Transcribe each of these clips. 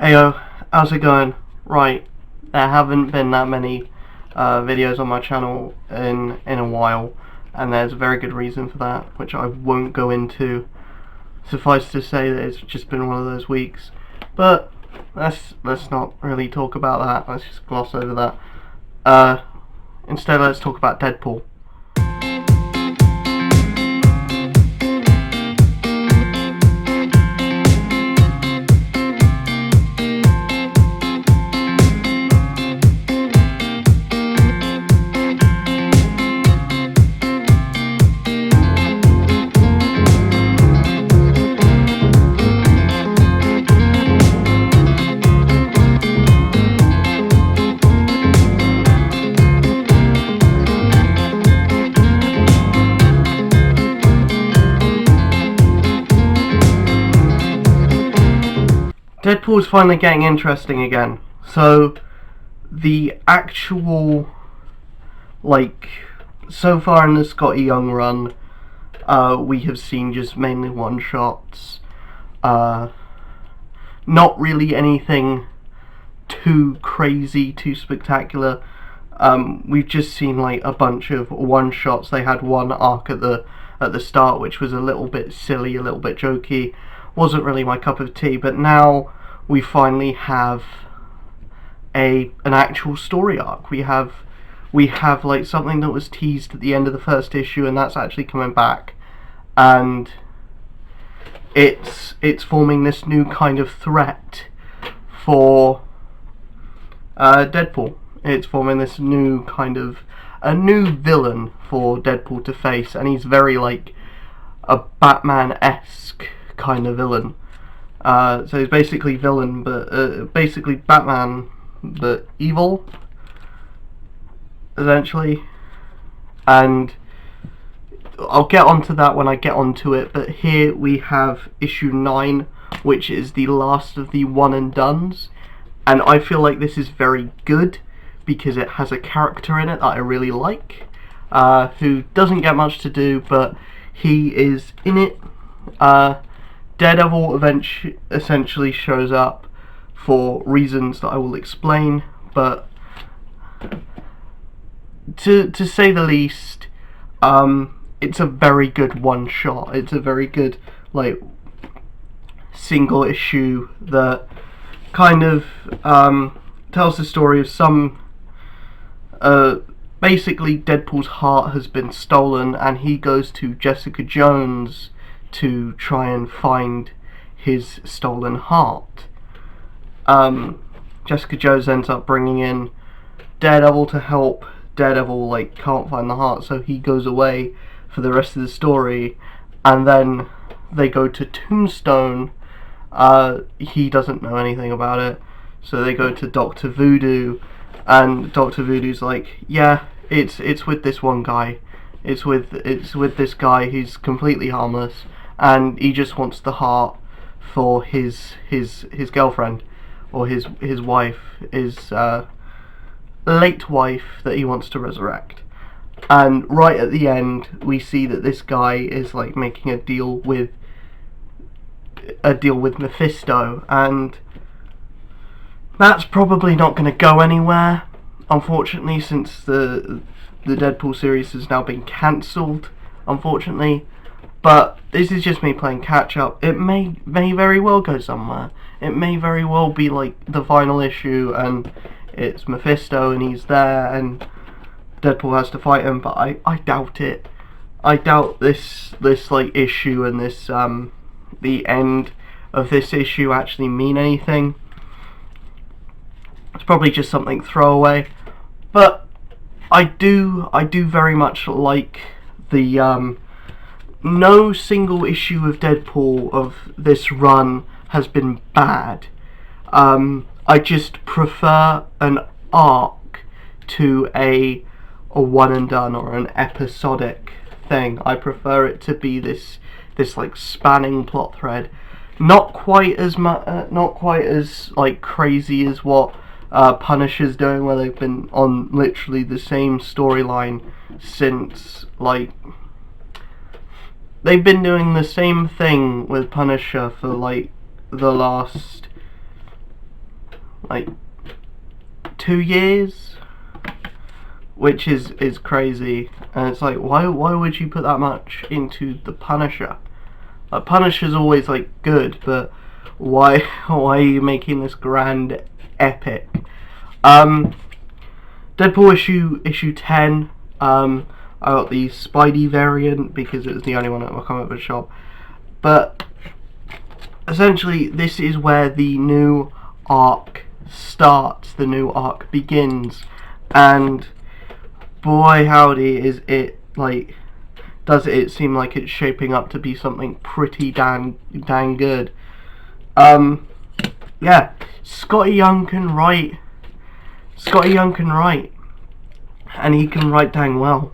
Heyo, how's it going? Right, there haven't been that many videos on my channel in a while, and there's a very good reason for that, which I won't go into. Suffice to say that it's just been one of those weeks, but let's not really talk about that. Let's just gloss over that. Instead, let's talk about Deadpool. Deadpool's finally getting interesting again. So, the actual, so far in the Scotty Young run, we have seen just mainly one-shots. Not really anything too crazy, too spectacular. We've just seen a bunch of one-shots. They had one arc at the start, which was a little bit silly, a little bit jokey. Wasn't really my cup of tea, but now we finally have an actual story arc. We have something that was teased at the end of the first issue, and that's actually coming back, and it's forming this new kind of threat for Deadpool. It's forming this new kind of a new villain for Deadpool to face, and he's very a Batman-esque kind of villain. So he's basically villain, but basically Batman, but evil, essentially. And I'll get onto that when I get onto it. But here we have issue 9, which is the last of the one and dones, and I feel like this is very good because it has a character in it that I really like, who doesn't get much to do, but he is in it. Daredevil essentially shows up for reasons that I will explain, but to say the least, it's a very good one-shot. It's a very good single issue that kind of tells the story of some basically Deadpool's heart has been stolen, and he goes to Jessica Jones to try and find his stolen heart. Jessica Jones ends up bringing in Daredevil to help. Daredevil can't find the heart, so he goes away for the rest of the story, and then they go to Tombstone. He doesn't know anything about it, so they go to Dr. Voodoo, and Dr. Voodoo's yeah, it's with this one guy. It's with this guy who's completely harmless, and he just wants the heart for his girlfriend, or his wife, his late wife that he wants to resurrect. And right at the end, we see that this guy is making a deal with Mephisto, and that's probably not going to go anywhere, unfortunately, since the Deadpool series has now been cancelled, unfortunately. But this is just me playing catch up. It may very well go somewhere. It may very well be the final issue, and it's Mephisto, and he's there, and Deadpool has to fight him. But I doubt it. I doubt this issue and this the end of this issue actually mean anything. It's probably just something throwaway. But I do very much like the no single issue of Deadpool of this run has been bad. I just prefer an arc to a one and done or an episodic thing. I prefer it to be this spanning plot thread. Not quite as crazy as what Punisher's doing, where they've been on literally the same storyline since they've been doing the same thing with Punisher for the last like 2 years, which is crazy. And it's like, why would you put that much into the Punisher? Like, Punisher's always like good, but why are you making this grand epic? Deadpool issue 10. I got the Spidey variant because it was the only one at my comic book shop. But essentially, this is where the new arc starts, the new arc begins, and boy howdy is it, like, does it seem like it's shaping up to be something pretty dang good. Yeah, Scotty Young can write, and he can write dang well.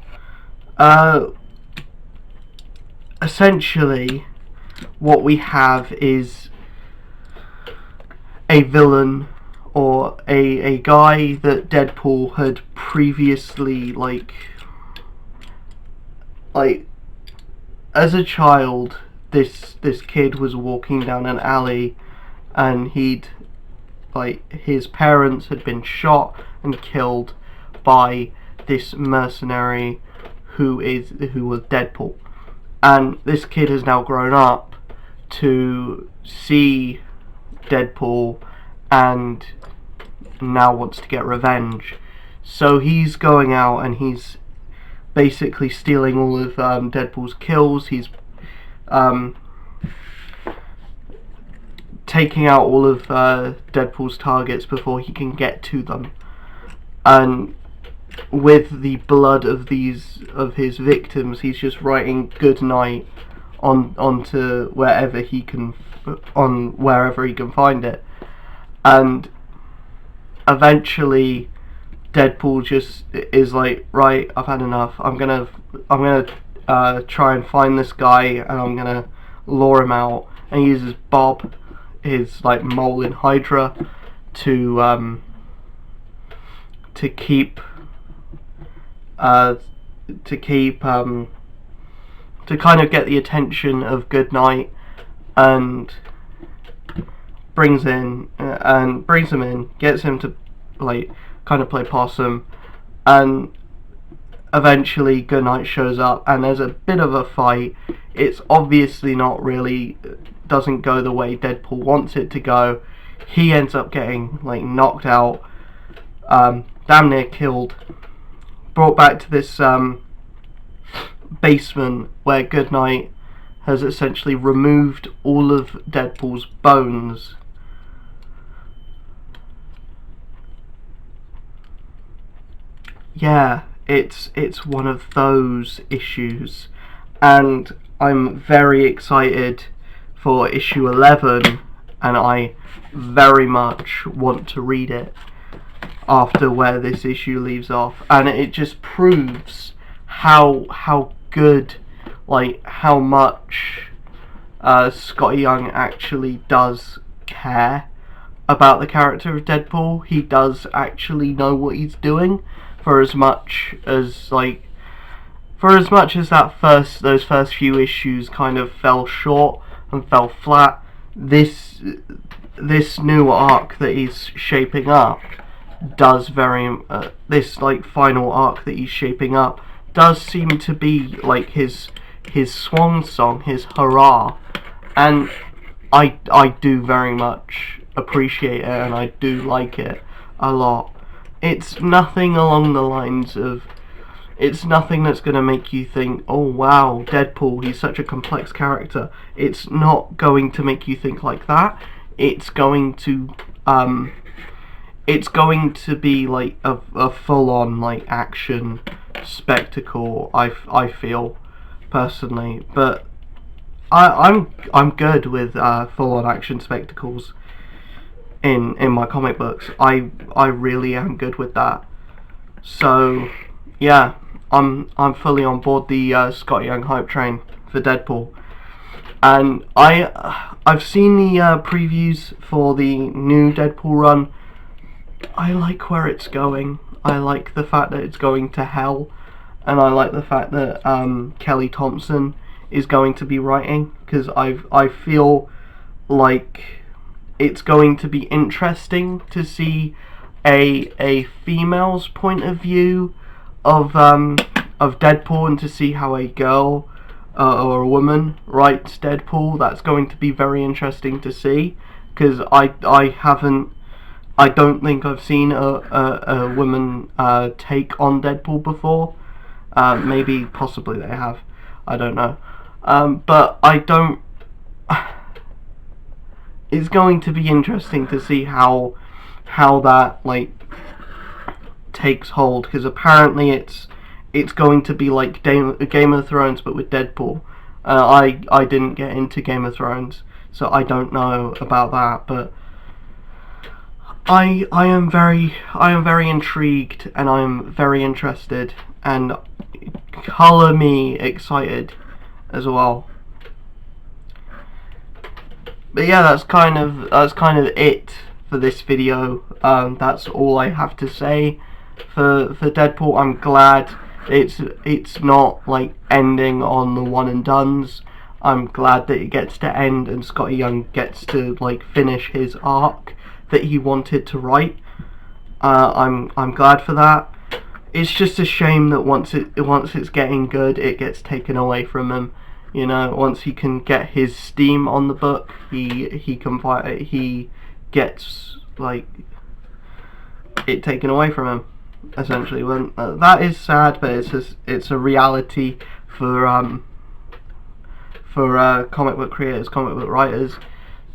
Essentially, what we have is a villain, or a guy that Deadpool had previously, like as a child, this kid was walking down an alley, and his parents had been shot and killed by this mercenary who was Deadpool. And this kid has now grown up to see Deadpool and now wants to get revenge. So he's going out and he's basically stealing all of Deadpool's kills. He's taking out all of Deadpool's targets before he can get to them. And with the blood of his victims, he's just writing Goodnight onto wherever he can find it. And eventually Deadpool just is like, right, I've had enough. I'm gonna try and find this guy, and I'm gonna lure him out. And he uses Bob, his like mole in Hydra, to kind of get the attention of Goodnight, and brings him in, gets him to like kind of play possum, and eventually Goodnight shows up and there's a bit of a fight. It's obviously doesn't go the way Deadpool wants it to go. He ends up getting like knocked out, damn near killed, brought back to this basement where Goodnight has essentially removed all of Deadpool's bones. Yeah, it's one of those issues, and I'm very excited for issue 11, and I very much want to read it after where this issue leaves off. And it just proves how good, like how much Scotty Young actually does care about the character of Deadpool. He does actually know what he's doing. For as much as those first few issues kind of fell short and fell flat, this new arc that he's shaping up does this like final arc that he's shaping up does seem to be like his swan song, his hurrah, and I do very much appreciate it, and I do like it a lot. It's nothing along the lines of, it's nothing that's going to make you think, oh wow, Deadpool, he's such a complex character. It's not going to make you think like that. It's going to be like a full-on like action spectacle, I feel personally. But I'm good with full-on action spectacles in my comic books. I really am good with that. So yeah, I'm fully on board the Scotty Young hype train for Deadpool. And I've seen the previews for the new Deadpool run. I like where it's going. I like the fact that it's going to hell, and I like the fact that Kelly Thompson is going to be writing, because I feel like it's going to be interesting to see a female's point of view of Deadpool, and to see how a girl or a woman writes Deadpool. That's going to be very interesting to see, because I don't think I've seen a woman take on Deadpool before. Maybe, possibly they have. I don't know. But I don't. It's going to be interesting to see how that like takes hold, because apparently it's going to be like Game of Thrones but with Deadpool. I didn't get into Game of Thrones, so I don't know about that, but I am very intrigued, and I am very interested, and colour me excited as well. But yeah, that's kind of it for this video. That's all I have to say for Deadpool. I'm glad it's not like ending on the one and dones. I'm glad that it gets to end and Scotty Young gets to like finish his arc that he wanted to write. I'm glad for that. It's just a shame that once it's getting good, it gets taken away from him. You know, once he can get his steam on the book, he gets like it taken away from him, essentially. When that is sad, but it's a reality for comic book creators, comic book writers.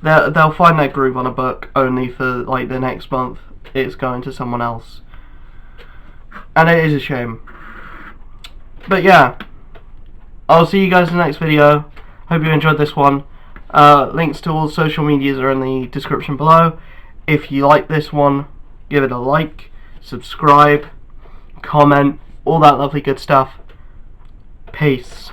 They'll find their groove on a book only for like the next month. It's going to someone else, and it is a shame. But yeah, I'll see you guys in the next video. Hope you enjoyed this one. Links to all social medias are in the description below. If you like this one, give it a like, subscribe, comment, all that lovely good stuff. Peace.